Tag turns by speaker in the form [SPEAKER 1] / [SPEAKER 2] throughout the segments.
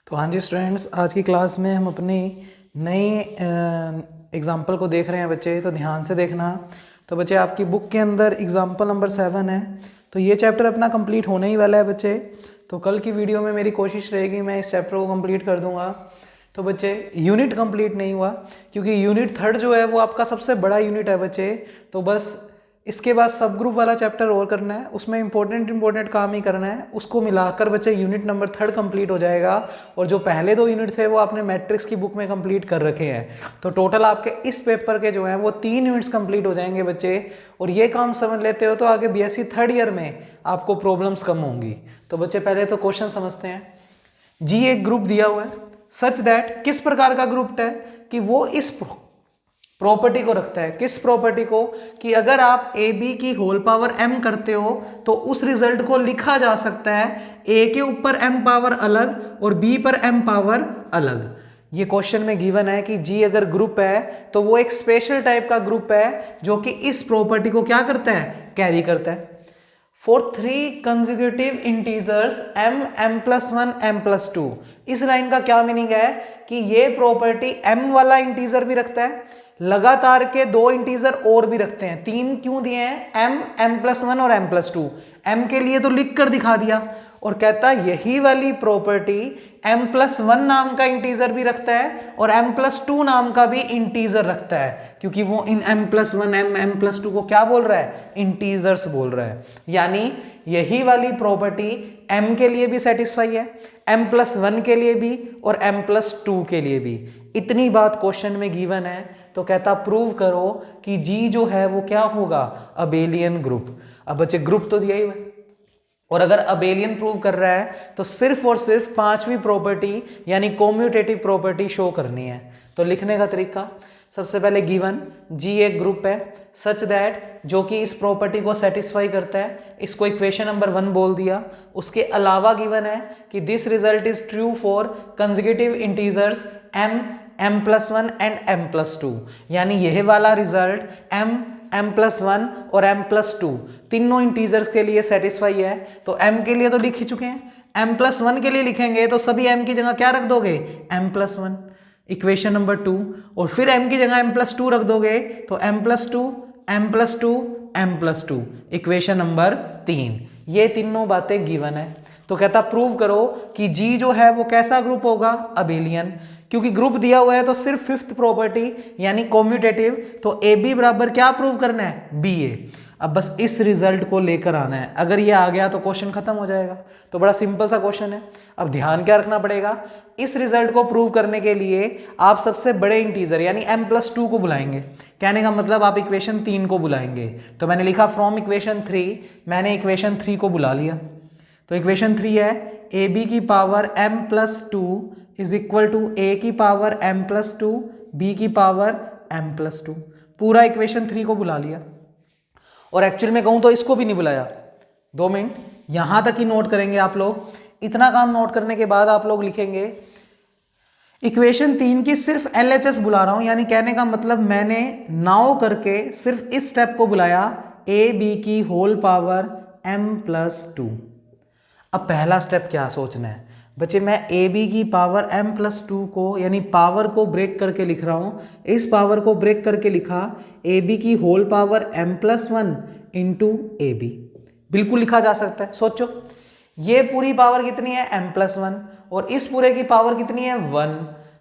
[SPEAKER 1] तो हाँ जी स्टूडेंट्स, आज की क्लास में हम अपनी नई एग्जाम्पल को देख रहे हैं बच्चे, तो ध्यान से देखना। तो बच्चे आपकी बुक के अंदर एग्जाम्पल नंबर 7 है, तो ये चैप्टर अपना कंप्लीट होने ही वाला है बच्चे। तो कल की वीडियो में मेरी कोशिश रहेगी मैं इस चैप्टर को कंप्लीट कर दूंगा। तो बच्चे यूनिट कंप्लीट नहीं हुआ क्योंकि यूनिट 3 जो है वो आपका सबसे बड़ा यूनिट है बच्चे। तो बस इसके बाद सब ग्रुप वाला चैप्टर और करना है, उसमें इंपॉर्टेंट काम ही करना है। उसको मिलाकर बच्चे यूनिट नंबर 3 कंप्लीट हो जाएगा। और जो पहले 2 यूनिट थे वो आपने मैट्रिक्स की बुक में कंप्लीट कर रखे हैं। तो टोटल आपके इस पेपर के जो हैं वो 3 यूनिट्स कंप्लीट हो जाएंगे बच्चे। और ये काम समझ लेते हो तो आगे बीएससी 3rd ईयर में आपको प्रॉब्लम्स कम होंगी। तो बच्चे पहले तो क्वेश्चन समझते हैं। जी एक ग्रुप दिया हुआ है सच दैट, किस प्रकार का ग्रुप है कि वो इस प्रॉपर्टी को रखता है। किस प्रॉपर्टी को? कि अगर आप ए बी की होल पावर m करते हो तो उस रिजल्ट को लिखा जा सकता है a के ऊपर m पावर अलग और b पर m पावर अलग। ये क्वेश्चन में गिवन है कि g अगर ग्रुप है तो वो एक स्पेशल टाइप का ग्रुप है जो कि इस प्रॉपर्टी को क्या करता है? कैरी करता है। For 3 consecutive integers m, m+1, m+2। इस लाइन का क्या मीनिंग है कि ये प्रॉपर्टी m वाला इंटीजर भी रखता है, लगातार के 2 इंटीजर और भी रखते हैं। 3 क्यों दिए हैं? m, m+1 और m+2। m के लिए तो लिख कर दिखा दिया, और कहता है यही वाली प्रॉपर्टी m+1 नाम का इंटीजर भी रखता है और m+2 नाम का भी इंटीजर रखता है, क्योंकि वो इन m+1 m+2 को क्या बोल रहा है? इंटीजर्स बोल रहा है। यानी यही वाली प्रॉपर्टी m के लिए भी सेटिस्फाई है, m+1 के लिए भी और m+2 के लिए भी। इतनी बात क्वेश्चन में गिवन है। तो कहता प्रूव करो कि G जो है वो क्या होगा? Abelian group. अब बच्चे ग्रुप तो दिया ही है, और अगर अबेलियन प्रूव कर रहा है तो सिर्फ और सिर्फ 5वीं प्रॉपर्टी यानी कॉम्यूटेटिव प्रॉपर्टी शो करनी है। तो लिखने का तरीका, सबसे पहले गिवन G एक ग्रुप है सच दैट, जो कि इस प्रॉपर्टी को सेटिस्फाई करता है, इसको इक्वेशन नंबर 1 बोल दिया। उसके अलावा गिवन है कि this result is true for consecutive integers m, m+1 and m+2। यानी यह वाला रिजल्ट m, m+1 और m+2 तीनों इंटीजर्स के लिए सेटिस्फाई है। तो m के लिए तो लिख ही चुके हैं, m+1 के लिए लिखेंगे तो सभी m की जगह क्या रख दोगे? m+1 इक्वेशन नंबर 2, और फिर m की जगह m+2 रख दोगे तो m+2 m+2 m+2 equation number 3। ये तीनों बातें गिवन है। तो कहता प्रूव करो कि G जो है वो कैसा ग्रुप होगा? अबेलियन। क्योंकि ग्रुप दिया हुआ है तो सिर्फ 5th प्रॉपर्टी यानी कॉम्यूटेटिव, तो AB बराबर क्या प्रूव करना है? BA। अब बस इस रिजल्ट को लेकर आना है। अगर ये आ गया तो क्वेश्चन खत्म हो जाएगा। तो बड़ा सिंपल सा क्वेश्चन है। अब ध्यान क्या रखना पड़ेगा, इस रिजल्ट को प्रूव करने के लिए आप सबसे बड़े इंटीजर यानी m+2 को बुलाएंगे। कहने का मतलब आप इक्वेशन 3 को बुलाएंगे। तो मैंने लिखा फ्रॉम इक्वेशन 3, मैंने इक्वेशन 3 को बुला लिया। तो इक्वेशन 3 है AB की power m+2 is equal to A की पावर m+2 B की पावर m+2। पूरा इक्वेशन 3 को बुला लिया। और एक्चुअल में कहूं तो इसको भी नहीं बुलाया। 2 मिनट यहां तक ही नोट करेंगे आप लोग। इतना काम नोट करने के बाद आप लोग लिखेंगे इक्वेशन 3 की सिर्फ LHS बुला रहा हूं, यानी कहने का मतलब मैंने नाउ करके सिर्फ इस स्टेप को बुलाया, AB की होल पावर m+2। अब पहला स्टेप क्या सोचना है बच्चे, मैं AB की पावर m+2 को यानी पावर को ब्रेक करके लिख रहा हूं। इस पावर को ब्रेक करके लिखा AB की whole power m+1 into AB। बिल्कुल लिखा जा सकता है। सोचो ये पूरी पावर कितनी है? m+1, और इस पूरे की पावर कितनी है? 1।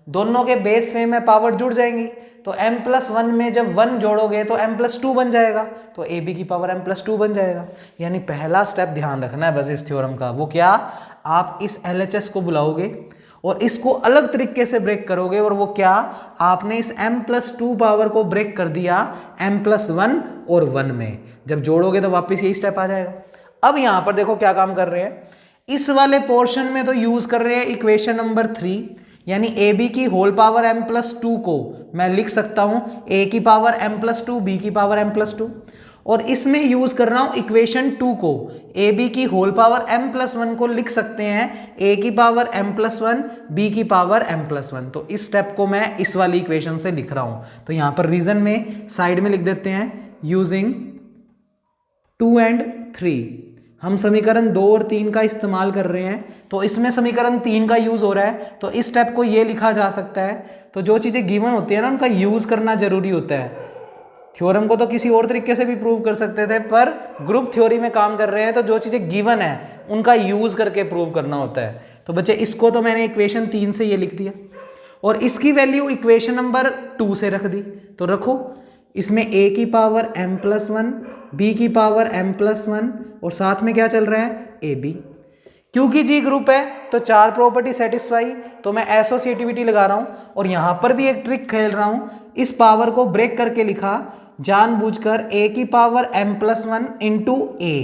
[SPEAKER 1] दोनों के बेस सेम है, पावर जुड़ जाएंगी। तो m+1 में जब 1 जोड़ोगे तो m+2 बन जाएगा, तो AB की पावर m+2 बन जाएगा। यानी पहला स्टेप ध्यान रखना है बस इस थ्योरम का, वो क्या? आप इस LHS को बुलाओगे और इसको अलग तरीके से ब्रेक करोगे, और वो क्या? आपने इस m+2 पावर को ब्रेक कर दिया m+1 और 1 में। जब जोड़ोगे तो वापस यही स्टेप आ जाएगा। अब यहां पर देखो क्या काम कर रहे हैं, इस वाले पोर्शन में तो यूज कर रहे हैं इक्वेशन नंबर 3, यानी AB की होल पावर m+2 को मैं लिख सकता हूं A की पावर m+2 B की पावर m+2, और इसमें यूज कर रहा हूं इक्वेशन 2 को, AB की होल पावर m+1 को लिख सकते हैं A की पावर m+1 B की पावर m+1। तो इस स्टेप को मैं इस वाली इक्वेशन से लिख रहा हूं। तो यहां पर रीजन में साइड में लिख देते हैं यूजिंग 2 and 3। हम समीकरण 2 और 3 का इस्तेमाल कर रहे हैं, तो इसमें समीकरण 3 का यूज हो रहा है, तो इस स्टेप को ये लिखा जा सकता है। तो जो चीज़ें गिवन होती है ना उनका यूज करना जरूरी होता है। थ्योरम को तो किसी और तरीके से भी प्रूव कर सकते थे, पर ग्रुप थ्योरी में काम कर रहे हैं तो जो चीज़ें गिवन है उनका यूज करके प्रूव करना होता है। तो बच्चे इसको तो मैंने इक्वेशन 3 से ये लिख दिया और इसकी वैल्यू इक्वेशन नंबर 2 से रख दी। तो रखो, इसमें a की पावर m+1, b की पावर m+1 और साथ में क्या चल रहा है ab। क्योंकि जी ग्रुप है तो 4 प्रॉपर्टी सेटिस्फाई, तो मैं एसोसिएटिविटी लगा रहा हूं और यहां पर भी एक ट्रिक खेल रहा हूं। इस पावर को ब्रेक करके लिखा जानबूझकर a की पावर m+1 इंटू a।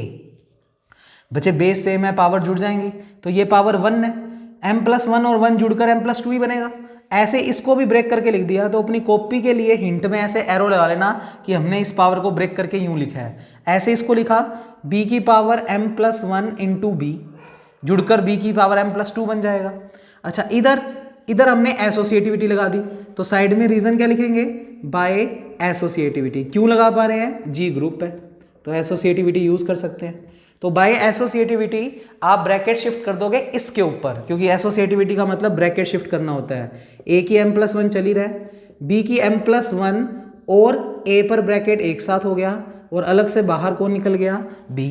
[SPEAKER 1] बच्चे बेस से मैं पावर जुड़ जाएंगी तो ये पावर 1 है, m+1 और 1 जुड़कर m+2 ही बनेगा। ऐसे इसको भी ब्रेक करके लिख दिया। तो अपनी कॉपी के लिए हिंट में ऐसे एरो लगा लेना कि हमने इस पावर को ब्रेक करके यूं लिखा है। ऐसे इसको लिखा b की पावर m+1 इंटू b, जुड़कर b की पावर m+2 बन जाएगा। अच्छा, इधर हमने एसोसिएटिविटी लगा दी, तो साइड में रीजन क्या लिखेंगे, बाय एसोसिएटिविटी। क्यों लगा पा रहे हैं, जी ग्रुप है तो एसोसिएटिविटी यूज कर सकते हैं। तो बाय एसोसिएटिविटी आप ब्रैकेट शिफ्ट कर दोगे इसके ऊपर, क्योंकि एसोसिएटिविटी का मतलब ब्रैकेट शिफ्ट करना होता है। a की m+1 चली रहा है, b की m+1 और a पर ब्रैकेट एक साथ हो गया और अलग से बाहर कौन निकल गया, b।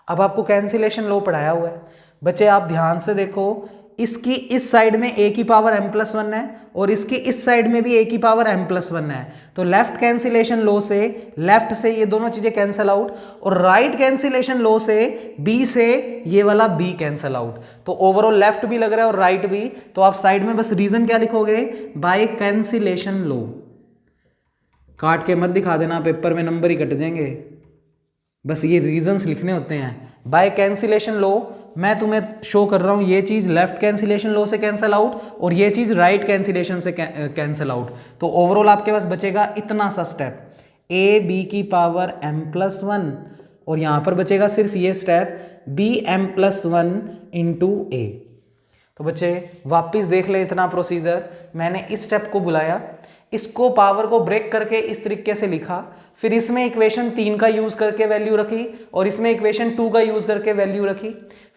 [SPEAKER 1] अब आपको कैंसिलेशन लॉ पढ़ाया हुआ है बच्चे, आप ध्यान से देखो। इसकी इस साइड में a की पावर m+1 है और इसकी इस साइड में भी a की पावर m+1 है। तो लेफ्ट कैंसिलेशन लॉ से लेफ्ट से ये दोनों चीजें कैंसिल आउट और राइट कैंसिलेशन लॉ से b से ये वाला b कैंसिल आउट। तो ओवरऑल लेफ्ट भी लग रहा है और राइट भी। तो आप साइड में बस रीजन क्या लिखोगे, बाय कैंसिलेशन लॉ। काट के मत दिखा देना, पेपर में नंबर ही कट जाएंगे। बस ये रीजंस लिखने होते हैं। बाय कैंसिलेशन लॉ मैं तुम्हें शो कर रहा हूं, ये चीज लेफ्ट कैंसिलेशन लॉ से कैंसिल आउट और ये चीज राइट कैंसिलेशन से कैंसिल आउट। तो ओवरऑल आपके पास बचेगा इतना सा स्टेप, a b की पावर m+1 और यहां पर बचेगा सिर्फ ये step b m+1 into a। तो बच्चे वापिस देख ले इतना प्रोसीजर, मैंने इस स्टेप को बुलाया, इसको पावर को ब्रेक करके इस तरीके से लिखा, फिर इसमें इक्वेशन 3 का यूज करके वैल्यू रखी और इसमें इक्वेशन 2 का यूज करके वैल्यू रखी,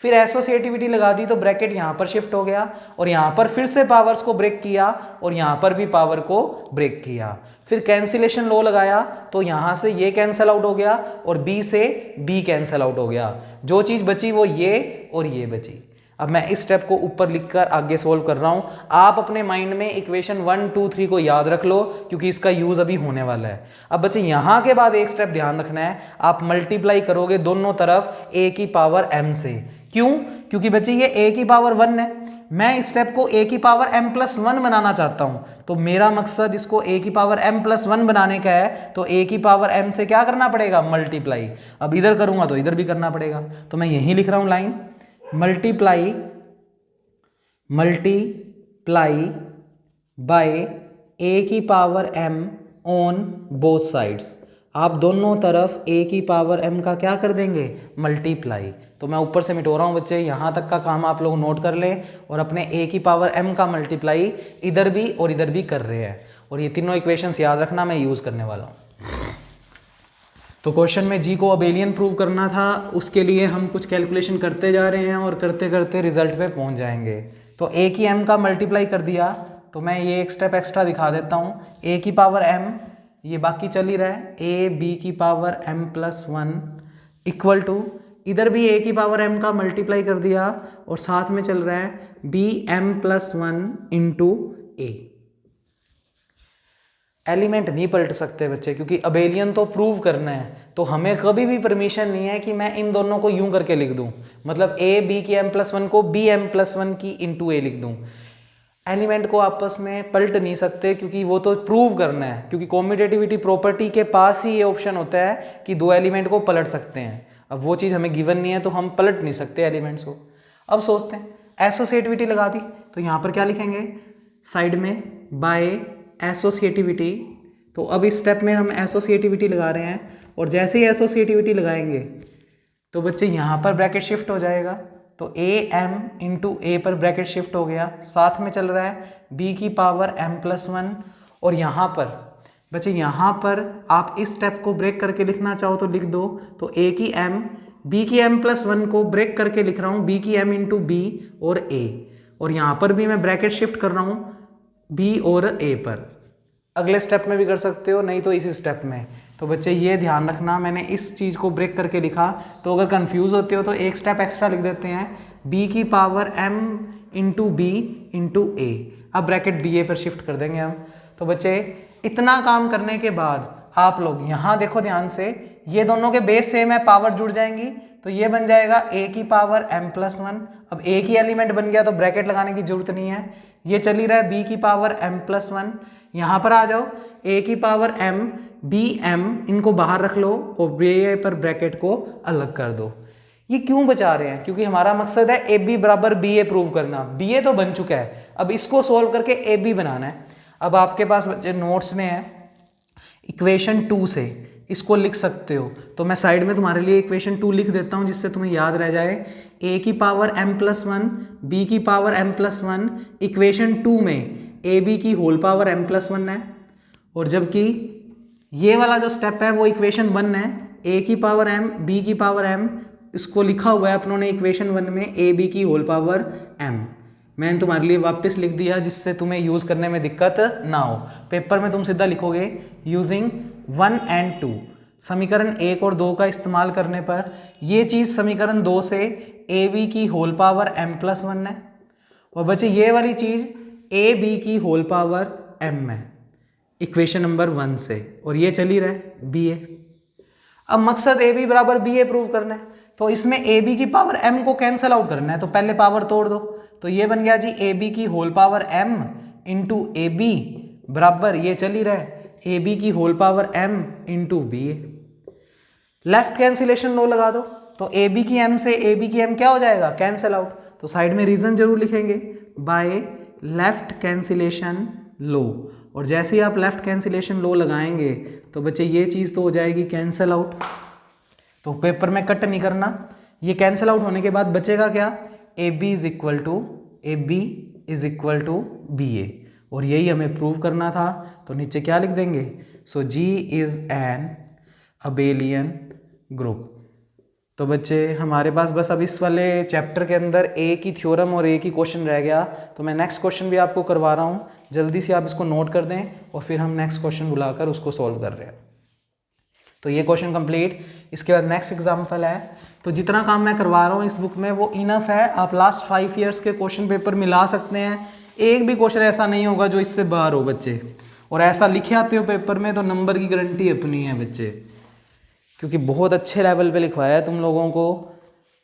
[SPEAKER 1] फिर एसोसिएटिविटी लगा दी तो ब्रैकेट यहां पर शिफ्ट हो गया और यहां पर फिर से पावर्स को ब्रेक किया और यहां पर भी पावर को ब्रेक किया। फिर कैंसिलेशन लॉ लगाया तो यहां से ये कैंसिल आउट हो गया और b से b कैंसिल आउट हो गया। जो चीज बची वो ये और ये बची। अब मैं इस स्टेप को ऊपर लिखकर आगे सोल्व कर रहा हूं। आप अपने माइंड में इक्वेशन 1 2 3 को याद रख लो क्योंकि इसका यूज अभी होने वाला है। अब बच्चे यहां के बाद एक स्टेप ध्यान रखना है, आप मल्टीप्लाई करोगे दोनों तरफ a की पावर m से। क्यों, क्योंकि बच्चे ये a की पावर 1 है, मैं इस स्टेप को a की पावर m+1 बनाना चाहता हूं। तो मेरा मकसद इसको a की पावर m+1 बनाने का है, तो a की पावर m से क्या करना पड़ेगा, मल्टीप्लाई। अब इधर करूंगा तो इधर भी करना पड़ेगा, तो मैं यही लिख रहा हूं लाइन, मल्टीप्लाई बाय a की power m on both sides. आप दोनों तरफ a की पावर m का क्या कर देंगे, मल्टीप्लाई। तो मैं ऊपर से मिटो रहा हूं बच्चे, यहां तक का काम आप लोग नोट कर लें और अपने a की पावर m का मल्टीप्लाई इधर भी और इधर भी कर रहे हैं। और ये तीनों इक्वेशंस याद रखना, मैं यूज करने वाला हूं। तो क्वेश्चन में जी को अबेलियन प्रूव करना था, उसके लिए हम कुछ कैलकुलेशन करते जा रहे हैं और करते करते रिजल्ट पे पहुंच जाएंगे। तो a की m का मल्टीप्लाई कर दिया, तो मैं ये एक स्टेप एक्स्ट्रा दिखा देता हूँ। a की पावर m ये बाकी चल ही रहा है, a b की पावर m+1 इक्वल टू इधर भी a की पावर m का मल्टीप्लाई कर दिया और साथ में चल रहा है b m+1 into a। Element नहीं पलट सकते बच्चे, क्योंकि अबेलियन तो प्रूव करना है, तो हमें कभी भी परमिशन नहीं है कि मैं इन दोनों को यूं करके लिख दूं, मतलब a b की m+1 को b m+1 की इंटू a लिख दूं। एलिमेंट को आपस में पलट नहीं सकते क्योंकि वो तो प्रूव करना है, क्योंकि कॉम्यूटेटिविटी प्रॉपर्टी के पास ही ये ऑप्शन होता है कि दो एलिमेंट को पलट सकते हैं। अब वो चीज़ हमें गिवन नहीं है तो हम पलट नहीं सकते एलिमेंट्स को। अब सोचते हैं, एसोसिएटिविटी लगा दी तो यहाँ पर क्या लिखेंगे, साइड में बाय एसोसिएटिविटी। तो अब इस स्टेप में हम एसोसिएटिविटी लगा रहे हैं और जैसे ही एसोसिएटिविटी लगाएंगे तो बच्चे यहाँ पर ब्रैकेट शिफ्ट हो जाएगा, तो a m इंटू a पर ब्रैकेट शिफ्ट हो गया, साथ में चल रहा है b की पावर m+1 और यहाँ पर बच्चे यहाँ पर आप इस स्टेप को ब्रेक करके लिखना चाहो तो लिख दो, तो a की m b की m+1 को ब्रेक करके लिख रहा हूँ b की m इंटू बी और a, और यहाँ पर भी मैं ब्रैकेट शिफ्ट कर रहा हूँ b और a पर। अगले स्टेप में भी कर सकते हो, नहीं तो इसी स्टेप में। तो बच्चे ये ध्यान रखना, मैंने इस चीज़ को ब्रेक करके लिखा, तो अगर कंफ्यूज होते हो तो एक स्टेप एक्स्ट्रा लिख देते हैं, b की power m into B into A. अब ब्रैकेट बी ए पर शिफ्ट कर देंगे हम। तो बच्चे इतना काम करने के बाद आप लोग यहाँ देखो ध्यान से, ये दोनों के बेस सेम है, पावर जुड़ जाएंगी, तो ये बन जाएगा a की पावर m+1। अब a की एलिमेंट बन गया तो ब्रैकेट लगाने की जरूरत नहीं है, ये चल ही रहा है b की पावर m+1। यहाँ पर आ जाओ, a की पावर m b m, इनको बाहर रख लो और b पर ब्रैकेट को अलग कर दो। ये क्यों बचा रहे हैं? क्योंकि हमारा मकसद है ए बी बराबर बी ए प्रूव करना। बी ए तो बन चुका है, अब इसको सोल्व करके ए बी बनाना है। अब आपके पास बच्चे नोट्स में है इक्वेशन 2 से इसको लिख सकते हो, तो मैं साइड में तुम्हारे लिए इक्वेशन 2 लिख देता हूँ जिससे तुम्हें याद रह जाए। a की पावर m+1 b की पावर m+1, इक्वेशन 2 में ए बी की होल पावर m+1 है, और जबकि ये वाला जो स्टेप है वो इक्वेशन 1 है, a की पावर m b की पावर m, इसको लिखा हुआ है अपनों ने इक्वेशन 1 में ए बी की होल पावर m। मैंने तुम्हारे लिए वापस लिख दिया जिससे तुम्हें यूज़ करने में दिक्कत ना हो। पेपर में तुम सीधा लिखोगे यूजिंग 1 and 2, समीकरण 1 और 2 का इस्तेमाल करने पर ये चीज़ समीकरण 2 से ए बी की होल पावर m+1 है, और बच्चे ये वाली चीज़ ए बी की होल पावर m है इक्वेशन नंबर 1 से, और ये चली रहा बी ए। अब मकसद ए बी बराबर बी ए प्रूव करना है, तो इसमें ए बी की पावर m को कैंसिल आउट करना है, तो पहले पावर तोड़ दो। तो ये बन गया जी ए बी की whole power m into A B बराबर, ये चल ही रहा है ए बी की whole power m into B A. Left cancellation लो लगा दो, तो ए बी की m से ए बी की m क्या हो जाएगा? Cancel out. तो साइड में रीजन जरूर लिखेंगे, बाय लेफ्ट कैंसिलेशन लो, और जैसे ही आप लेफ्ट कैंसिलेशन लो लगाएंगे तो बच्चे ये चीज़ तो हो जाएगी कैंसिल आउट। तो पेपर में कट नहीं करना, ये कैंसिल आउट होने के बाद बचेगा क्या? A B is equal to B A, और यही हमें प्रूव करना था। तो नीचे क्या लिख देंगे? सो जी इज एन अबेलियन ग्रुप। तो बच्चे हमारे पास बस अब इस वाले चैप्टर के अंदर ए की थ्योरम और ए की क्वेश्चन रह गया, तो मैं नेक्स्ट क्वेश्चन भी आपको करवा रहा हूँ, जल्दी से आप इसको नोट कर दें और फिर हम नेक्स्ट क्वेश्चन बुलाकर उसको सॉल्व कर रहे हैं। तो ये क्वेश्चन कंप्लीट, इसके बाद नेक्स्ट एग्जाम्पल है। तो जितना काम मैं करवा रहा हूँ इस बुक में वो इनफ है, आप लास्ट 5 ईयर्स के क्वेश्चन पेपर मिला सकते हैं, एक भी क्वेश्चन ऐसा नहीं होगा जो इससे बाहर हो बच्चे, और ऐसा लिखे आते हो पेपर में तो नंबर की गारंटी अपनी है बच्चे, क्योंकि बहुत अच्छे लेवल पे लिखवाया है तुम लोगों को,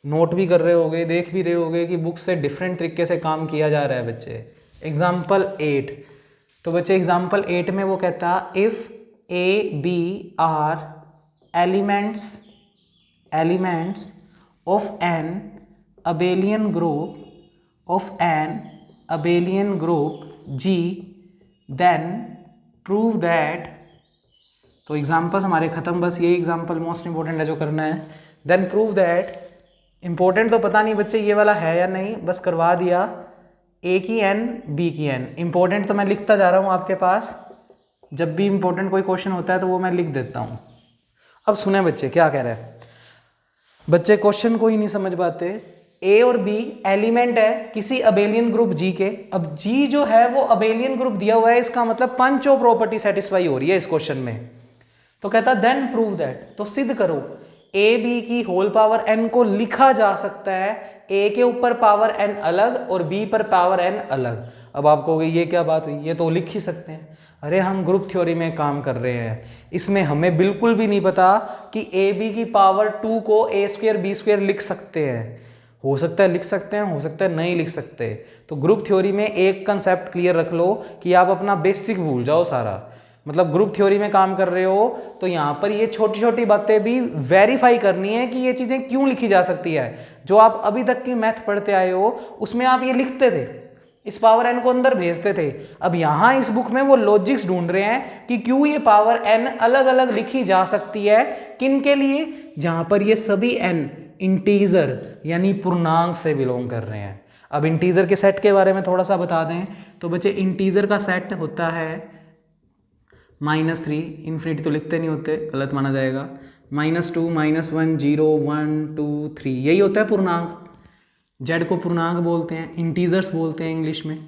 [SPEAKER 1] नोट भी कर रहे होगे, देख भी रहे होगे कि बुक से डिफरेंट तरीके से काम किया जा रहा है बच्चे। एग्जाम्पल 8, तो बच्चे एग्जाम्पल 8 में वो कहता है if A B are elements of an abelian group G, then prove that। तो एग्जाम्पल्स हमारे खत्म, बस ये एग्जाम्पल मोस्ट इंपॉर्टेंट है जो करना है। देन प्रूव दैट, इंपॉर्टेंट तो पता नहीं बच्चे ये वाला है या नहीं, बस करवा दिया। ए की n बी की n, इंपॉर्टेंट तो मैं लिखता जा रहा हूँ आपके पास, जब भी इंपॉर्टेंट कोई क्वेश्चन होता है तो वो मैं लिख देता हूँ। अब सुने बच्चे क्या कह रहे हैं, बच्चे क्वेश्चन को ही नहीं समझ पाते। ए और बी एलिमेंट है किसी अबेलियन ग्रुप जी के। अब जी जो है वो अबेलियन ग्रुप दिया हुआ है, इसका मतलब पंचो प्रॉपर्टी सेटिस्फाई हो रही है इस क्वेश्चन में। तो कहता देन प्रूव दैट, तो सिद्ध करो ए बी की होल पावर n को लिखा जा सकता है ए के ऊपर पावर n अलग और बी पर पावर n अलग। अब आप कहोगे ये क्या बात हुई, ये तो लिख ही सकते हैं। अरे हम ग्रुप थ्योरी में काम कर रहे हैं, इसमें हमें बिल्कुल भी नहीं पता कि ए बी की पावर 2 को ए स्क्वायर बी स्क्वायर लिख सकते हैं। हो सकता है लिख सकते हैं, हो सकता है नहीं लिख सकते। तो ग्रुप थ्योरी में एक कंसेप्ट क्लियर रख लो कि आप अपना बेसिक भूल जाओ सारा, मतलब ग्रुप थ्योरी में काम कर रहे हो तो यहाँ पर ये छोटी छोटी बातें भी वेरीफाई करनी है कि ये चीज़ें क्यों लिखी जा सकती है। जो आप अभी तक की मैथ पढ़ते आए हो उसमें आप ये लिखते थे, इस पावर n को अंदर भेजते थे। अब यहाँ इस बुक में वो लॉजिक्स ढूंढ रहे हैं कि क्यों ये पावर n अलग अलग लिखी जा सकती है, किन के लिए, जहां पर ये सभी n इंटीजर यानी पूर्णांक से बिलोंग कर रहे हैं। अब इंटीजर के सेट के बारे में थोड़ा सा बता दें तो बच्चे इंटीजर का सेट होता है -3, इन्फिनिटी तो लिखते नहीं होते, गलत माना जाएगा, -2 -1 0 1 2 3, यही होता है पूर्णांक। जेड को पूर्णांक बोलते हैं, इंटीजर्स बोलते हैं इंग्लिश में,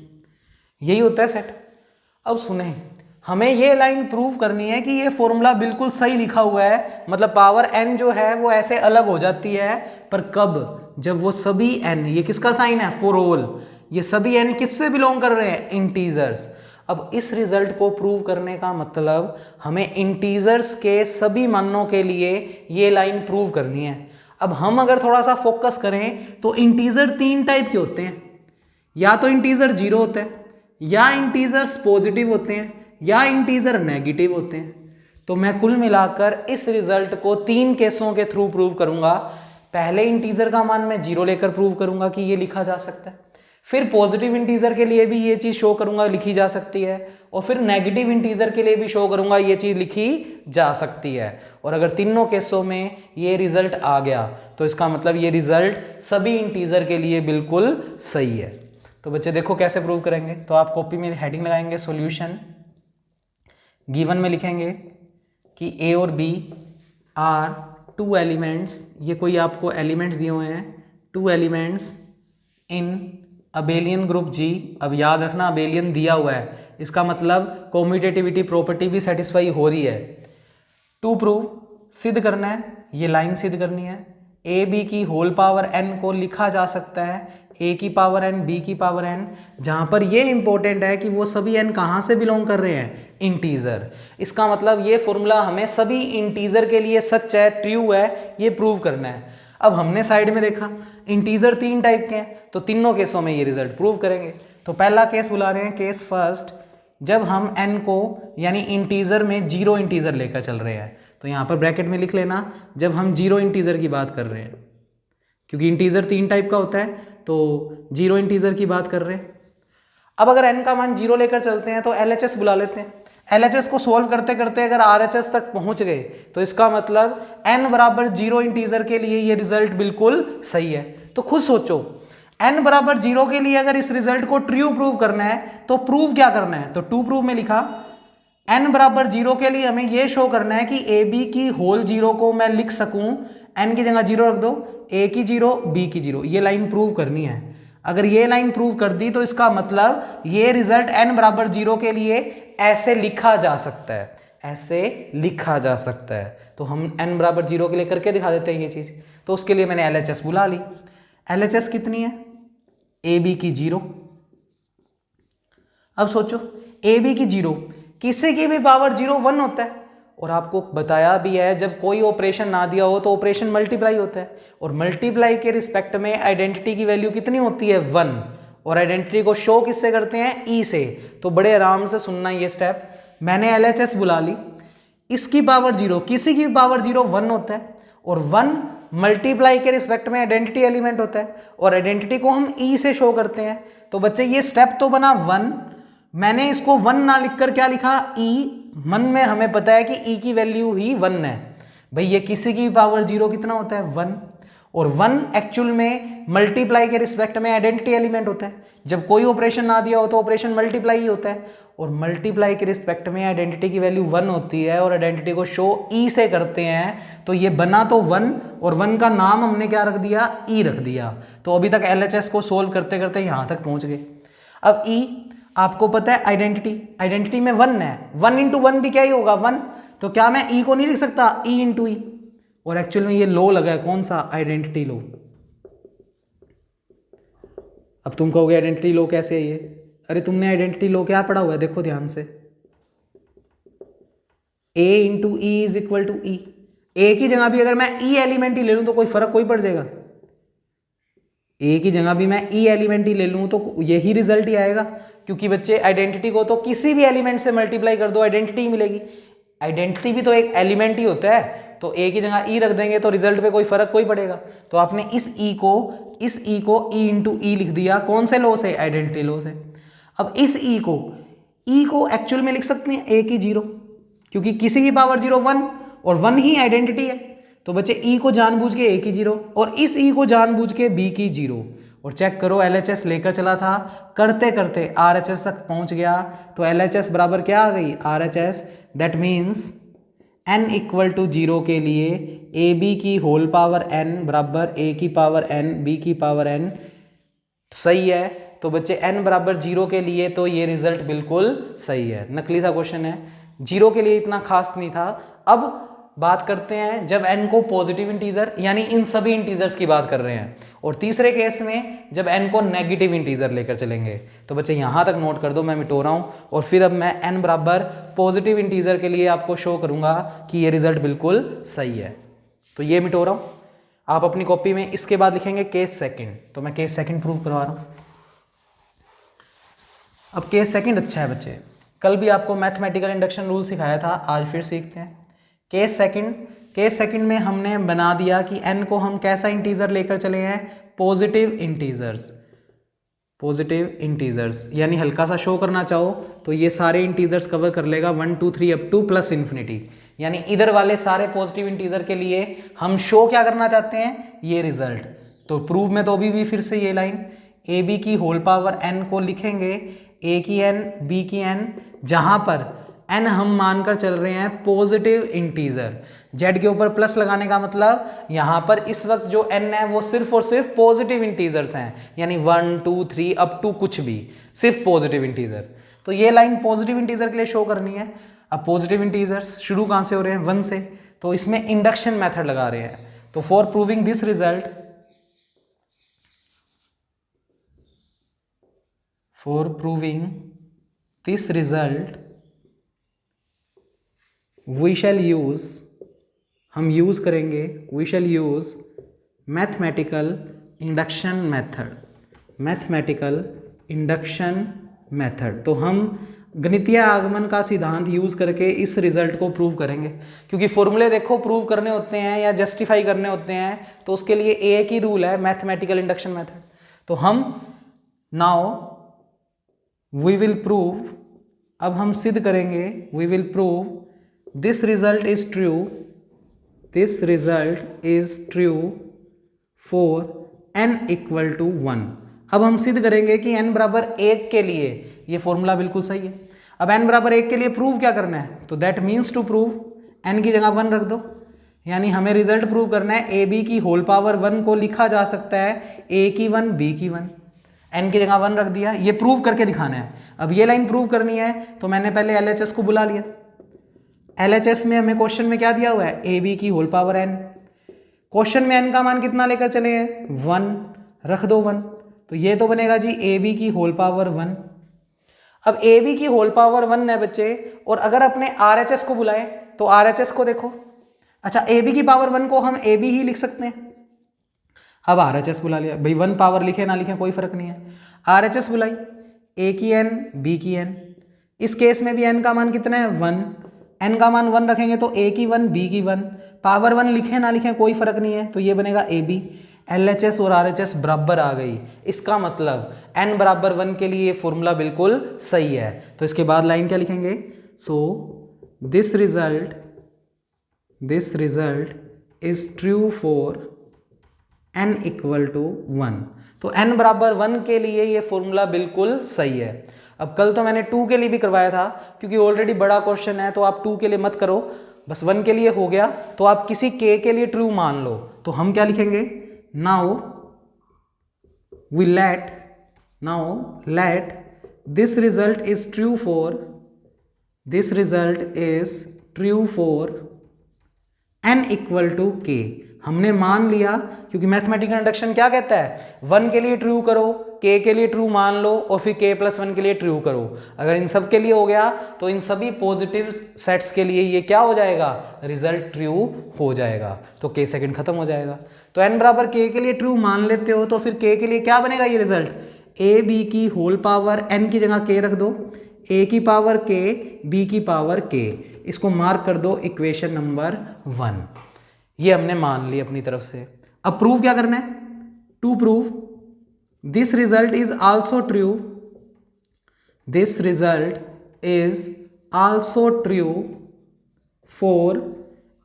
[SPEAKER 1] यही होता है सेट। अब सुने, हमें ये लाइन प्रूव करनी है कि ये फॉर्मूला बिल्कुल सही लिखा हुआ है, मतलब पावर n जो है वो ऐसे अलग हो जाती है, पर कब? जब वो सभी n, ये किसका साइन है? फॉर ऑल, ये सभी n किससे बिलोंग कर रहे हैं? इंटीजर्स। अब इस रिजल्ट को प्रूव करने का मतलब हमें इंटीजर्स के सभी मानों के लिए ये लाइन प्रूव करनी है। अब हम अगर थोड़ा सा फोकस करें तो इंटीजर 3 टाइप के होते हैं, या तो इंटीजर 0 होता है, या इंटीजर्स पॉजिटिव होते हैं, या इंटीजर नेगेटिव होते हैं। तो मैं कुल मिलाकर इस रिजल्ट को 3 केसों के थ्रू प्रूव करूंगा। पहले इंटीजर का मान मैं 0 लेकर प्रूव करूंगा कि ये लिखा जा सकता है, फिर पॉजिटिव इंटीजर के लिए भी ये चीज शो करूंगा लिखी जा सकती है, और फिर नेगेटिव इंटीजर के लिए भी शो करूंगा ये चीज लिखी जा सकती है। और अगर तीनों केसों में ये रिजल्ट आ गया तो इसका मतलब ये रिजल्ट सभी इंटीजर के लिए बिल्कुल सही है। तो बच्चे देखो कैसे प्रूव करेंगे। तो आप कॉपी में हेडिंग लगाएंगे सॉल्यूशन, गिवन में लिखेंगे कि ए और बी आर 2 एलिमेंट्स, ये कोई आपको एलिमेंट्स दिए हुए हैं, 2 एलिमेंट्स इन अबेलियन ग्रुप जी। अब याद रखना अबेलियन दिया हुआ है, इसका मतलब कॉम्यूटेटिविटी प्रॉपर्टी भी सेटिस्फाई हो रही है। टू प्रूव, सिद्ध करना है, ये लाइन सिद्ध करनी है। ए बी की होल पावर n को लिखा जा सकता है a की पावर n b की पावर n, जहां पर ये इंपॉर्टेंट है कि वो सभी n कहां से बिलोंग कर रहे हैं? इंटीजर। इसका मतलब ये फॉर्मूला हमें सभी इंटीजर के लिए सच है, ट्रू है, ये प्रूव करना है। अब हमने साइड में देखा इंटीजर 3 टाइप के हैं, तो तीनों केसों में ये रिजल्ट प्रूव करेंगे। तो पहला केस बुला रहे हैं केस फर्स्ट, जब हम n को यानी इंटीजर में 0 इंटीजर लेकर चल रहे हैं। तो यहाँ पर ब्रैकेट में लिख लेना जब हम 0 इंटीजर की बात कर रहे हैं, क्योंकि इंटीजर 3 टाइप का होता है, तो 0 इंटीजर की बात कर रहे हैं। अब अगर n का मान 0 लेकर चलते हैं तो LHS बुला लेते हैं। LHS को सोल्व करते करते अगर RHS तक पहुंच गए तो इसका मतलब n बराबर 0 इंटीजर के लिए ये रिजल्ट बिल्कुल सही है। तो खुद सोचो, n बराबर 0 के लिए अगर इस रिजल्ट को ट्रू प्रूव करना है तो प्रूव क्या करना है? तो टू प्रूव में लिखा n बराबर 0 के लिए हमें यह शो करना है कि ए बी की होल 0 को मैं लिख सकूं, n की जगह 0 रख दो, a की 0 b की 0, ये लाइन प्रूव करनी है। अगर ये लाइन प्रूव कर दी तो इसका मतलब ये रिजल्ट n बराबर 0 के लिए ऐसे लिखा जा सकता है, ऐसे लिखा जा सकता है। तो हम n बराबर 0 के लिए करके दिखा देते हैं ये चीज। तो उसके लिए मैंने LHS बुला ली। LHS कितनी है? ए बी की 0। अब सोचो ए बी की 0, किसी की भी पावर 0 1 होता है, और आपको बताया भी है जब कोई ऑपरेशन ना दिया हो तो ऑपरेशन मल्टीप्लाई होता है, और मल्टीप्लाई के रिस्पेक्ट में आइडेंटिटी की वैल्यू कितनी होती है? 1। और आइडेंटिटी को शो किससे करते हैं? ई से। तो बड़े आराम से सुनना ये स्टेप, मैंने LHS बुला ली, इसकी पावर 0, किसी की पावर 0 1 होता है, और 1 मल्टीप्लाई के रिस्पेक्ट में आइडेंटिटी एलिमेंट होता है, और आइडेंटिटी को हम ई से शो करते हैं। तो बच्चे ये स्टेप तो बना 1, मैंने इसको 1 ना लिखकर क्या लिखा? ई। मन में हमें पता है कि ई की वैल्यू ही 1 है। भाई ये किसी की पावर 0 कितना होता है? 1। और 1 एक्चुअल में मल्टीप्लाई के रिस्पेक्ट में आइडेंटिटी एलिमेंट होता है। जब कोई ऑपरेशन ना दिया हो तो ऑपरेशन मल्टीप्लाई ही होता है, और मल्टीप्लाई के रिस्पेक्ट में आइडेंटिटी की वैल्यू 1 होती है, और आइडेंटिटी को शो ई से करते हैं। तो ये बना तो 1, और 1 का नाम हमने क्या रख दिया? ई रख दिया। तो अभी तक LHS को सोल्व करते करते यहां तक पहुंच गए। अब ई आपको पता है आइडेंटिटी में 1 है, 1 इंटू 1 भी क्या ही होगा? 1। तो क्या मैं ई को नहीं लिख सकता? ई इंटू ई। और एक्चुअल में ये लो लगा है, कौन सा? आइडेंटिटी लो। अब तुम कहोगे आइडेंटिटी लो कैसे है ये? अरे तुमने आइडेंटिटी लो क्या पढ़ा हुआ है? देखो ध्यान से, a into E is equal to E. A की जगह भी अगर मैं ई एलिमेंट ही ले लूं तो कोई फर्क कोई पड़ जाएगा? ए की जगह भी मैं ई एलिमेंट ही ले लूं तो यही रिजल्ट ही आएगा, क्योंकि बच्चे आइडेंटिटी को तो किसी भी एलिमेंट से मल्टीप्लाई कर दो आइडेंटिटी मिलेगी। आइडेंटिटी भी तो एक एलिमेंट ही होता है, तो ए की जगह ई रख देंगे तो रिजल्ट पे कोई फर्क कोई पड़ेगा। तो आपने इस ई को ई इंटू ई लिख दिया, कौन से लो से? आइडेंटिटी लो से। अब इस ई को एक्चुअल में लिख सकते हैं ए की 0, क्योंकि किसी की पावर 0 1, और 1 ही आइडेंटिटी है। तो बच्चे ई को जानबूझ के ए की 0, और इस ई को जानबूझ के बी की 0। और चेक करो LHS लेकर चला था, करते करते RHS तक पहुंच गया। तो LHS बराबर क्या आ गई? RHS, that means n equal to 0 के लिए ए बी की होल पावर n बराबर a की पावर n b की पावर n सही है। तो बच्चे n बराबर 0 के लिए तो ये रिजल्ट बिल्कुल सही है। नकली सा क्वेश्चन है, 0 के लिए इतना खास नहीं था। अब बात करते हैं जब n को पॉजिटिव इंटीजर यानी इन सभी इंटीजर्स की बात कर रहे हैं, और तीसरे केस में जब n को नेगेटिव इंटीजर लेकर चलेंगे। तो बच्चे यहां तक नोट कर दो, मैं मिटो रहा हूं और फिर अब मैं n बराबर पॉजिटिव इंटीजर के लिए आपको शो करूंगा कि ये रिजल्ट बिल्कुल सही है। तो ये मिटो रहा हूं, आप अपनी कॉपी में इसके बाद लिखेंगे केस सेकंड। तो मैं केस सेकंड प्रूव करवा रहा हूं। अब केस सेकंड अच्छा है बच्चे, कल भी आपको मैथमेटिकल इंडक्शन रूल सिखाया था, आज फिर सीखते हैं। केस सेकंड में हमने बना दिया कि n को हम कैसा इंटीजर लेकर चले हैं, पॉजिटिव इंटीजर्स यानी हल्का सा शो करना चाहो तो ये सारे इंटीजर्स कवर कर लेगा 1 2 3 अप टू प्लस इन्फिनिटी। यानी इधर वाले सारे पॉजिटिव इंटीजर के लिए हम शो क्या करना चाहते हैं, ये रिजल्ट। तो प्रूव में तो अभी भी फिर से ये लाइन ए बी की होल पावर n को लिखेंगे a की n b की n, जहां पर n हम मानकर चल रहे हैं पॉजिटिव इंटीजर। z के ऊपर प्लस लगाने का मतलब यहां पर इस वक्त जो n है वो सिर्फ और सिर्फ पॉजिटिव इंटीजर्स हैं, यानी 1 2 3 अप टू कुछ भी, सिर्फ पॉजिटिव इंटीजर। तो ये लाइन पॉजिटिव इंटीजर के लिए शो करनी है। अब पॉजिटिव इंटीजर्स शुरू कहां से हो रहे हैं, 1 से, तो इसमें इंडक्शन मेथड लगा रहे हैं। तो for proving this result, we shall use mathematical induction method. तो हम गणितीय आगमन का सिद्धांत यूज करके इस रिजल्ट को प्रूव करेंगे, क्योंकि फॉर्मूले देखो प्रूव करने होते हैं या जस्टिफाई करने होते हैं तो उसके लिए एक ही रूल है, मैथमेटिकल इंडक्शन मेथड। तो हम नाउ वी विल प्रूव, अब हम सिद्ध करेंगे, we will prove this result is true for n equal to 1। अब हम सिद्ध करेंगे कि n बराबर 1 के लिए ये फॉर्मूला बिल्कुल सही है। अब n बराबर 1 के लिए प्रूव क्या करना है, तो that means to prove n की जगह 1 रख दो, यानी हमें रिजल्ट प्रूव करना है ए बी की होल पावर 1 को लिखा जा सकता है a की 1 b की 1, n की जगह 1 रख दिया, ये प्रूव करके दिखाना है। अब ये लाइन प्रूव करनी है तो मैंने पहले LHS को बुला लिया। LHS में हमें क्वेश्चन में क्या दिया हुआ है, ए बी की होल पावर n। क्वेश्चन में n का मान कितना लेकर चले हैं, 1, रख दो 1, तो ये तो बनेगा जी ए बी की होल पावर 1। अब ए बी की होल पावर 1 है बच्चे, और अगर अपने RHS को बुलाएं तो RHS को देखो, अच्छा ए बी की पावर 1 को हम ए बी ही लिख सकते हैं। अब RHS बुला लिया, भाई 1 पावर लिखे ना लिखे कोई फर्क नहीं है। RHS बुलाई, a की n b की n, इस केस में भी n का मान कितना है, 1, n का मान 1 रखेंगे तो a की 1 b की 1, पावर 1 लिखे ना लिखे कोई फर्क नहीं है, तो ये बनेगा a b। LHS और RHS बराबर आ गई, इसका मतलब n बराबर 1 के लिए ये फॉर्मूला बिल्कुल सही है। तो इसके बाद लाइन क्या लिखेंगे, so this result is true for n equal to 1। तो n बराबर 1 के लिए ये फॉर्मूला बिल्कुल सही है। अब कल तो मैंने 2 के लिए भी करवाया था, क्योंकि ऑलरेडी बड़ा क्वेश्चन है तो आप 2 के लिए मत करो, बस 1 के लिए हो गया तो आप किसी k के लिए ट्रू मान लो। तो हम क्या लिखेंगे, now let this result is true for n equal to k। हमने मान लिया, क्योंकि मैथमेटिकल इंडक्शन क्या कहता है, 1 के लिए ट्रू करो, k के लिए ट्रू मान लो और फिर k प्लस 1 के लिए ट्रू करो। अगर इन सब के लिए हो गया तो इन सभी पॉजिटिव सेट्स के लिए ये क्या हो जाएगा, रिजल्ट ट्रू हो जाएगा, तो k सेकंड खत्म हो जाएगा। तो n बराबर k के लिए ट्रू मान लेते हो तो फिर k के लिए क्या बनेगा ये रिजल्ट, a b की होल पावर n की जगह k रख दो, a की पावर k b की पावर k, इसको मार्क कर दो इक्वेशन नंबर 1। ये हमने मान ली अपनी तरफ से। अब प्रूव क्या करना है, to prove this result is also true for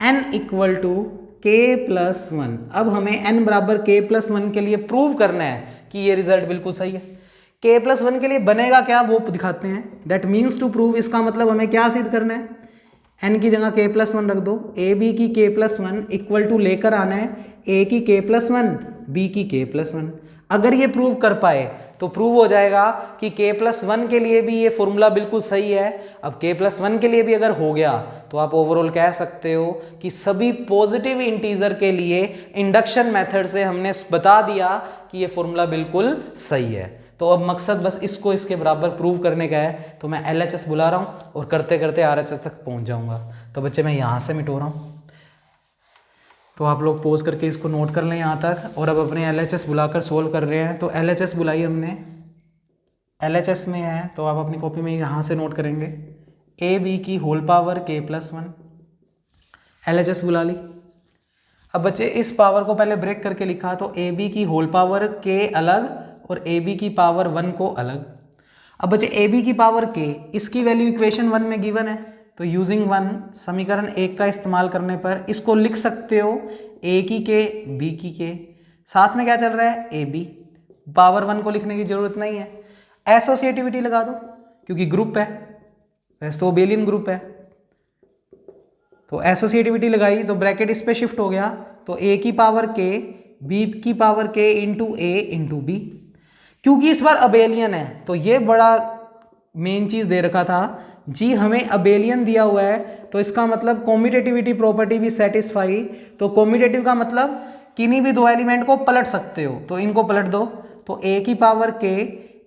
[SPEAKER 1] n equal to k plus 1। अब हमें n बराबर k प्लस 1 के लिए प्रूव करना है कि ये रिजल्ट बिल्कुल सही है। k प्लस 1 के लिए बनेगा क्या वो दिखाते हैं, दैट मीन्स टू प्रूव, इसका मतलब हमें क्या सिद्ध करना है, n की जगह k+1 रख दो, ए बी की k+1 इक्वल टू लेकर आना है a की k+1 b की k+1। अगर ये प्रूव कर पाए तो प्रूव हो जाएगा कि k+1 के लिए भी ये फॉर्मूला बिल्कुल सही है। अब k+1 के लिए भी अगर हो गया तो आप ओवरऑल कह सकते हो कि सभी पॉजिटिव इंटीजर के लिए इंडक्शन मेथड से हमने बता दिया कि ये फॉर्मूला बिल्कुल सही है। तो अब मकसद बस इसको इसके बराबर प्रूव करने का है। तो मैं LHS बुला रहा हूँ और करते करते RHS तक पहुँच जाऊँगा। तो बच्चे मैं यहाँ से मिटो रहा हूँ, तो आप लोग पोज करके इसको नोट कर लें यहाँ तक। और अब अपने LHS बुलाकर सोल्व कर रहे हैं। तो LHS बुलाई हमने, LHS में है तो आप अपनी कॉपी में यहाँ से नोट करेंगे ए बी की होल पावर k+1, LHS बुला ली। अब बच्चे इस पावर को पहले ब्रेक करके लिखा, तो ए बी की होल पावर k अलग और ए बी की पावर 1 को अलग। अब बच्चे ए बी की पावर k, इसकी वैल्यू इक्वेशन 1 में गिवन है, तो यूजिंग 1 समीकरण 1 का इस्तेमाल करने पर इसको लिख सकते हो a की k b की k, साथ में क्या चल रहा है ए बी, पावर 1 को लिखने की जरूरत नहीं है। एसोसिएटिविटी लगा दो क्योंकि ग्रुप है, वैसे तो बेलियन ग्रुप है, तो एसोसिएटिविटी लगाई तो ब्रैकेट इस पे शिफ्ट हो गया, तो a की पावर k b की power k into a into b। क्योंकि इस बार अबेलियन है तो ये बड़ा मेन चीज दे रखा था जी, हमें अबेलियन दिया हुआ है तो इसका मतलब कॉम्यूटेटिविटी प्रॉपर्टी भी सेटिस्फाई। तो कॉम्यूटेटिव का मतलब किन्हीं भी दो एलिमेंट को पलट सकते हो, तो इनको पलट दो, तो a की पावर k,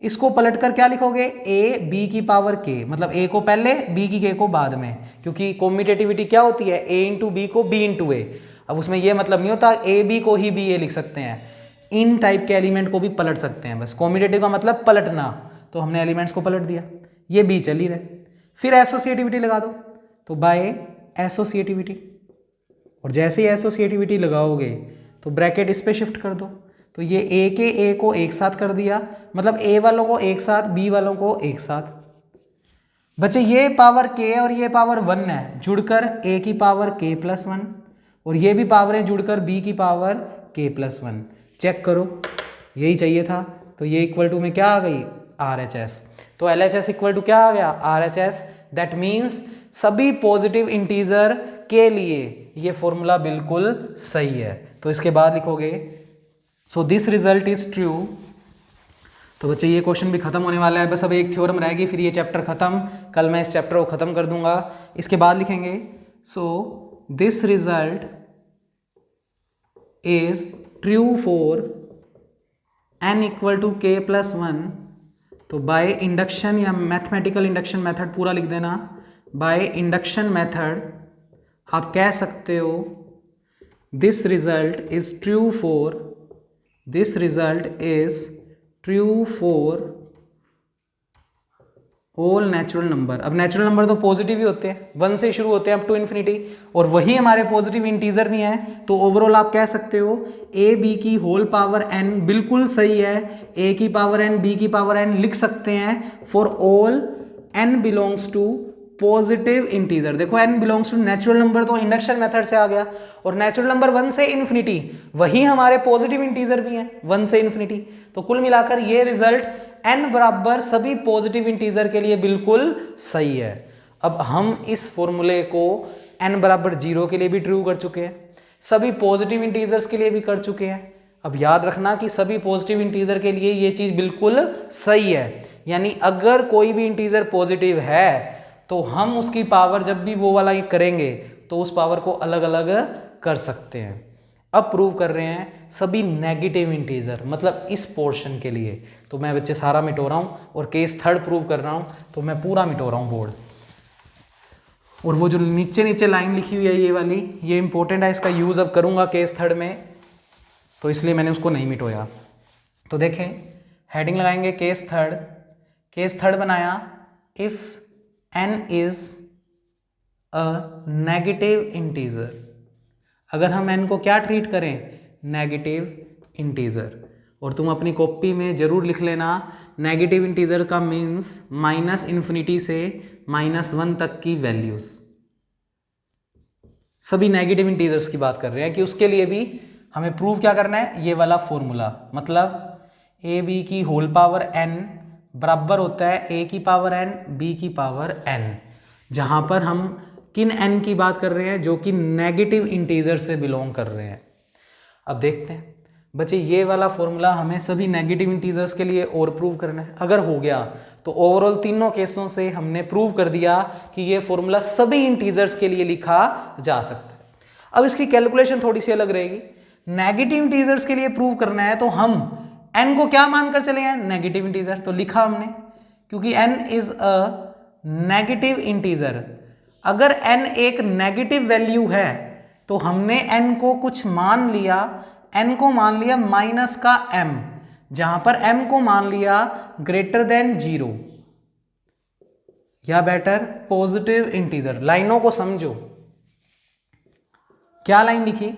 [SPEAKER 1] इसको पलट कर क्या लिखोगे a b की पावर k, मतलब a को पहले b की k को बाद में, क्योंकि कॉम्यूटेटिविटी क्या होती है a इंटू बी को b इंटू a। अब उसमें यह मतलब नहीं होता a b को ही b a लिख सकते हैं, इन टाइप के एलिमेंट को भी पलट सकते हैं, बस कॉम्यूटेटिव का मतलब पलटना। तो हमने एलिमेंट्स को पलट दिया, ये b चल ही रहे। फिर एसोसिएटिविटी लगा दो, तो बाय एसोसिएटिविटी, और जैसे ही एसोसिएटिविटी लगाओगे तो ब्रैकेट इस पे शिफ्ट कर दो, तो ये a के a को एक साथ कर दिया, मतलब a वालों को एक साथ b वालों को एक साथ। बच्चे ये पावर k और ये पावर 1 है, जुड़कर a की पावर k+1, और ये भी पावरें जुड़कर b की पावर k+1। चेक करो, यही चाहिए था। तो ये इक्वल टू में क्या आ गई RHS, तो LHS इक्वल टू क्या आ गया RHS। दैट मीन्स सभी पॉजिटिव इंटीजर के लिए ये फॉर्मूला बिल्कुल सही है। तो इसके बाद लिखोगे सो दिस रिजल्ट इज ट्रू। तो बच्चे ये क्वेश्चन भी खत्म होने वाला है, बस अब एक थ्योरम रहेगी फिर ये चैप्टर खत्म। कल मैं इस चैप्टर को खत्म कर दूंगा। इसके बाद लिखेंगे so this result is true for n equal to k+1। तो बाय इंडक्शन या मैथमेटिकल इंडक्शन मेथड पूरा लिख देना, बाय इंडक्शन मेथड आप कह सकते हो this result is true for, this result is true for all natural number. अब नेचुरल नंबर तो पॉजिटिव ही होते हैं, 1 से शुरू होते हैं अप टू इन्फिनिटी, और वही हमारे पॉजिटिव इंटीजर भी हैं। तो ओवरऑल आप कह सकते हो a b की होल पावर n बिल्कुल सही है, a की पावर n b की पावर n लिख सकते हैं for all n belongs to positive integer. देखो n belongs to natural number तो इंडक्शन मेथड से आ गया, और नेचुरल नंबर 1 से इन्फिनिटी वही हमारे पॉजिटिव इंटीजर भी हैं 1 से इन्फिनिटी। तो कुल मिलाकर ये रिजल्ट n बराबर सभी पॉजिटिव इंटीजर के लिए बिल्कुल सही है। अब हम इस फॉर्मूले को n बराबर 0 के लिए भी ट्रू कर चुके हैं, सभी पॉजिटिव इंटीजर्स के लिए भी कर चुके हैं। अब याद रखना कि सभी पॉजिटिव इंटीजर के लिए ये चीज बिल्कुल सही है, यानी अगर कोई भी इंटीजर पॉजिटिव है तो हम उसकी पावर जब भी वो वाला करेंगे तो उस पावर को अलग अलग कर सकते हैं। अब प्रूव कर रहे हैं सभी नेगेटिव इंटीजर, मतलब इस पोर्शन के लिए। तो मैं बच्चे सारा मिटो रहा हूँ और केस थर्ड प्रूव कर रहा हूँ, तो मैं पूरा मिटो रहा हूँ बोर्ड। और वो जो नीचे नीचे लाइन लिखी हुई है ये वाली, ये इंपॉर्टेंट है, इसका यूज अब करूंगा केस थर्ड में, तो इसलिए मैंने उसको नहीं मिटोया। तो देखें हेडिंग लगाएंगे केस थर्ड। केस थर्ड बनाया if n is a negative integer. अगर हम n को क्या ट्रीट करें नेगेटिव इंटीजर, और तुम अपनी कॉपी में जरूर लिख लेना नेगेटिव इंटीजर का मीन्स -∞ से -1 तक की वैल्यूज। सभी नेगेटिव इंटीजर्स की बात कर रहे हैं कि उसके लिए भी हमें प्रूव क्या करना है, ये वाला फॉर्मूला, मतलब ए बी की होल पावर n बराबर होता है a की पावर n b की पावर n, जहां पर हम किन n की बात कर रहे हैं? जो कि नेगेटिव इंटीजर से बिलोंग कर रहे हैं। अब देखते हैं बच्चे, ये वाला फॉर्मूला हमें सभी नेगेटिव इंटीजर्स के लिए और प्रूव करना है। अगर हो गया तो ओवरऑल तीनों केसों से हमने प्रूव कर दिया कि ये फॉर्मूला सभी इंटीजर्स के लिए लिखा जा सकता है। अब इसकी कैलकुलेशन थोड़ी सी अलग रहेगी। नेगेटिव इंटीजर्स के लिए प्रूव करना है तो हम n को क्या मानकर चले हैं? Negative integer. तो लिखा हमने, क्योंकि n is a negative integer. अगर n एक नेगेटिव वैल्यू है तो हमने n को कुछ मान लिया, n को मान लिया माइनस का m, जहां पर m को मान लिया ग्रेटर देन 0 या बेटर पॉजिटिव इंटीजर। लाइनों को समझो, क्या लाइन लिखी?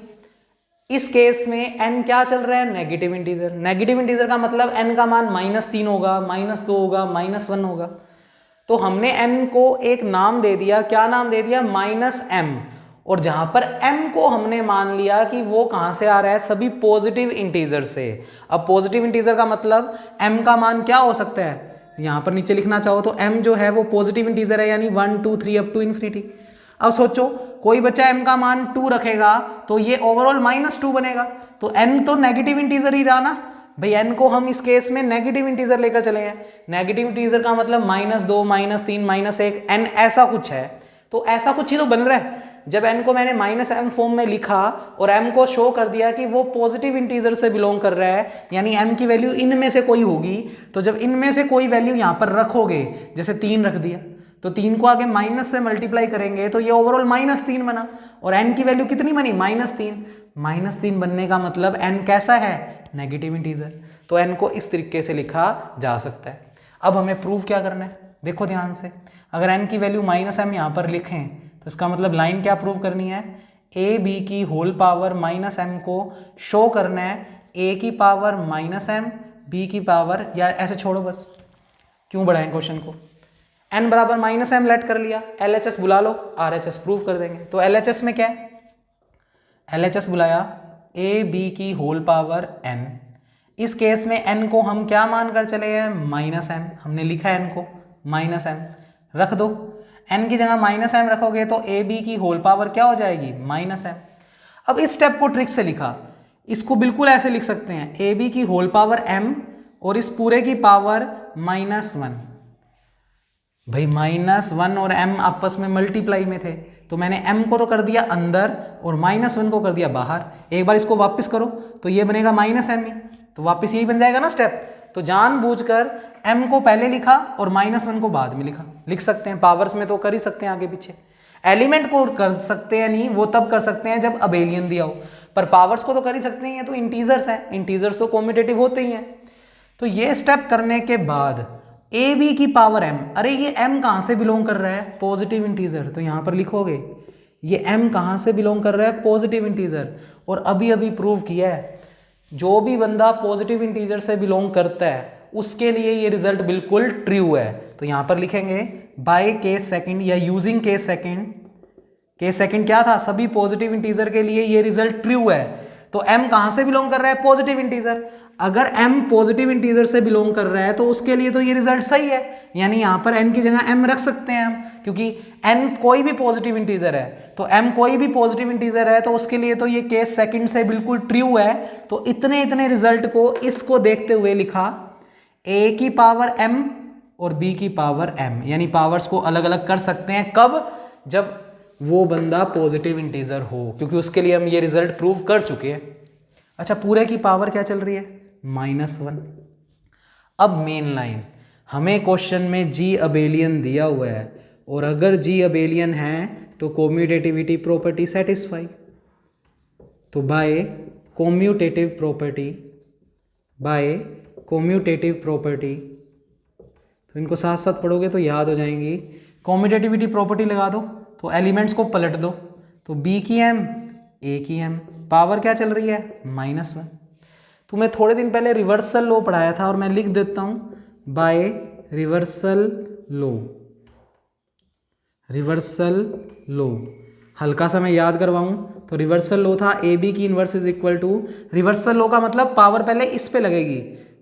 [SPEAKER 1] इस केस में n क्या चल रहा है? Negative integer. नेगेटिव इंटीजर का मतलब n का मान -3 होगा, -2 होगा, -1 होगा। तो हमने n को एक नाम दे दिया, क्या नाम दे दिया? -m। और जहां पर m को हमने मान लिया कि वो कहां से आ रहा है? सभी पॉजिटिव इंटीजर से। अब पॉजिटिव इंटीजर का मतलब m का मान क्या हो सकता है? यहां पर नीचे लिखना चाहो तो m जो है वो पॉजिटिव इंटीजर है, यानी 1 2 3 अप टू इन्फिनिटी। अब सोचो, कोई बच्चा m का मान 2 रखेगा तो ये ओवरऑल -2 बनेगा, तो n तो नेगेटिव इंटीजर ही रहा ना भाई। n को हम इस केस में नेगेटिव इंटीजर लेकर चले हैं। नेगेटिव इंटीजर का मतलब -2 -3 -1 n ऐसा कुछ है, तो ऐसा कुछ ही तो बन रहा है। जब n को मैंने -m फॉर्म में लिखा और m को शो कर दिया कि वो पॉजिटिव इंटीजर से बिलोंग कर रहा है, यानी m की वैल्यू इनमें से कोई होगी। तो जब इनमें से कोई वैल्यू यहां पर रखोगे, जैसे 3 रख दिया, तो 3 को आगे माइनस से मल्टीप्लाई करेंगे तो ये ओवरऑल -3 बना, और n की वैल्यू कितनी बनी? -3। -3 बनने का मतलब n कैसा है? Negative integer. तो n को इस तरीके से लिखा जा सकता है। अब हमें प्रूव क्या करना है? देखो ध्यान से, अगर n की वैल्यू -m यहाँ पर लिखें तो इसका मतलब लाइन क्या प्रूव करनी है? a b की होल पावर -m को शो करना है a की पावर -m b की पावर, या ऐसे छोड़ो बस, क्यों बढ़ाएं क्वेश्चन को। n बराबर -m लेट कर लिया, LHS बुला लो, RHS प्रूव कर देंगे। तो LHS में क्या है? LHS बुलाया a b की होल पावर n। इस केस में n को हम क्या मानकर चले हैं? -m। हमने लिखा है n को -m, रख दो। n की जगह -m रखोगे तो a b की होल पावर क्या हो जाएगी? -m। अब इस स्टेप को ट्रिक से लिखा, इसको बिल्कुल ऐसे लिख सकते हैं, a b की होल पावर m और इस पूरे की पावर -1। भाई -1 और m आपस में मल्टीप्लाई में थे, तो मैंने m को तो कर दिया अंदर और -1 को कर दिया बाहर। एक बार इसको वापस करो तो ये बनेगा -m ही, तो वापस यही बन जाएगा ना स्टेप। तो जानबूझकर m को पहले लिखा और -1 को बाद में लिखा। लिख सकते हैं, पावर्स में तो कर ही सकते हैं आगे पीछे। एलिमेंट को कर सकते हैं नहीं, वो तब कर सकते हैं जब अबेलियन दिया हो, पर पावर्स को तो कर ही सकते हैं, ये तो इंटीजर्स हैं, इंटीजर्स तो कॉम्यूटेटिव होते ही हैं। तो ये स्टेप करने के बाद a b की पावर m, अरे ये m कहाँ से बिलोंग कर रहा है? Positive integer. तो यहाँ पर लिखोगे ये m कहाँ से बिलोंग कर रहा है? Positive integer. और अभी अभी प्रूव किया है, जो भी बंदा पॉजिटिव इंटीजर से बिलोंग करता है उसके लिए ये रिजल्ट बिल्कुल ट्रू है। तो यहां पर लिखेंगे बाय केस सेकंड या using case second. Case second क्या था? सभी पॉजिटिव इंटीजर के लिए ये रिजल्ट ट्रू है। तो m कहां से बिलोंग कर रहा है? Positive integer. अगर m पॉजिटिव इंटीजर से बिलोंग कर रहा है तो उसके लिए तो ये रिजल्ट सही है, यानी यहां पर n की जगह m रख सकते हैं हम, क्योंकि n कोई भी पॉजिटिव इंटीजर है। तो m कोई भी पॉजिटिव इंटीजर है तो उसके लिए तो ये केस सेकंड से बिल्कुल ट्रू है। तो इतने रिजल्ट को इसको देखते हुए लिखा a की पावर m और b की पावर m, यानी पावर्स को अलग अलग कर सकते हैं। कब? जब वो बंदा पॉजिटिव इंटीजर हो, क्योंकि उसके लिए हम ये रिजल्ट प्रूव कर चुके हैं। अच्छा, पूरे की पावर क्या चल रही है? -1। अब मेन लाइन, हमें क्वेश्चन में g अबेलियन दिया हुआ है, और अगर g अबेलियन है तो कॉम्यूटेटिविटी प्रॉपर्टी सेटिस्फाई। तो बाय कॉम्यूटेटिव प्रॉपर्टी, तो इनको साथ साथ पढ़ोगे तो याद हो जाएंगी। कॉम्यूटेटिविटी प्रॉपर्टी लगा दो, तो एलिमेंट्स को पलट दो, तो b की m a की m, पावर क्या चल रही है? -1। तुम्हें थोड़े दिन पहले रिवर्सल लॉ पढ़ाया था और मैं लिख देता हूं बाय रिवर्सल लॉ। हल्का सा मैं याद करवाऊं तो रिवर्सल लॉ था ए बी की inverse is equal to, reversal law का मतलब पावर पहले इस पे लगेगी,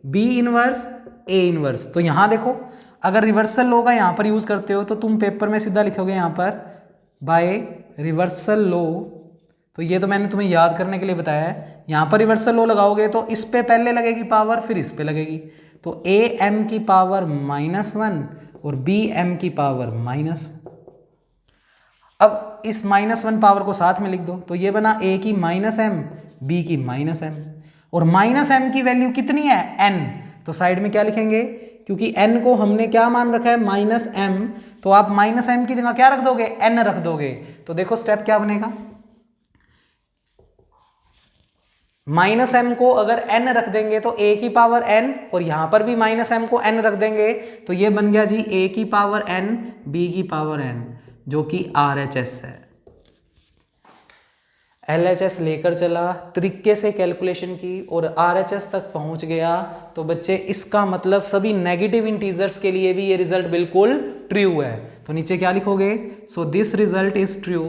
[SPEAKER 1] बी इनवर्स ए इनवर्स। तो यहां देखो, अगर रिवर्सल लॉ का यहां पर यूज करते हो तो तुम पेपर में सीधा लिखोगे यहां पर बाय रिवर्सल लॉ, तो ये तो मैंने तुम्हें याद करने के लिए बताया है। यहाँ पर रिवर्सल लॉ लगाओगे तो इस पे पहले लगेगी पावर, फिर इस पे लगेगी, तो ए एम की पावर -1 और बी एम की पावर -1। अब इस -1 पावर को साथ में लिख दो, तो ये बना a की -m, b की -m, और -m की वैल्यू कितनी है n, तो साइड में क्या लिखेंगे, क्योंकि n को हमने क्या मान रखा है -m, तो आप -m की जगह क्या रख दोगे, n रख दोगे। तो देखो स्टेप क्या बनेगा, -m को अगर n रख देंगे तो a की पावर n, और यहां पर भी -m को n रख देंगे, तो ये बन गया जी a की पावर n, b की पावर n, जो कि RHS है। LHS लेकर चला, तरीके से कैलकुलेशन की और RHS तक पहुंच गया। तो बच्चे इसका मतलब सभी नेगेटिव इंटीजर्स के लिए भी ये रिजल्ट बिल्कुल ट्रू है। तो नीचे क्या लिखोगे, सो this result is true,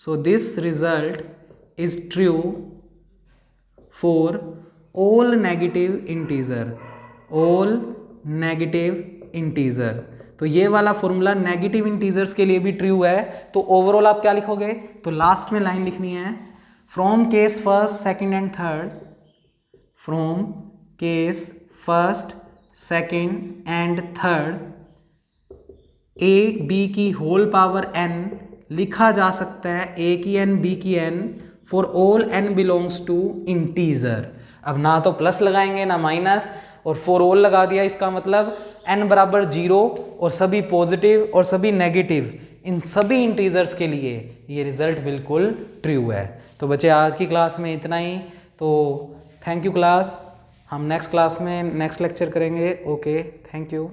[SPEAKER 1] so this result is true for all negative integer, all negative integer. तो ये वाला फॉर्मूला नेगेटिव इंटीजर्स के लिए भी ट्रू है। तो ओवरऑल आप क्या लिखोगे, तो लास्ट में लाइन लिखनी है, from case first second and third, from case first second and third, A B की होल पावर n लिखा जा सकता है a की n b की n for all n belongs to integer. अब ना तो प्लस लगाएंगे ना माइनस, और फॉर ऑल लगा दिया, इसका मतलब n बराबर 0 और सभी पॉजिटिव और सभी नेगेटिव, इन सभी इंटीजर्स के लिए ये रिजल्ट बिल्कुल ट्रू है। तो बच्चे आज की क्लास में इतना ही। तो थैंक यू क्लास, हम नेक्स्ट क्लास में नेक्स्ट लेक्चर करेंगे। Okay, thank you.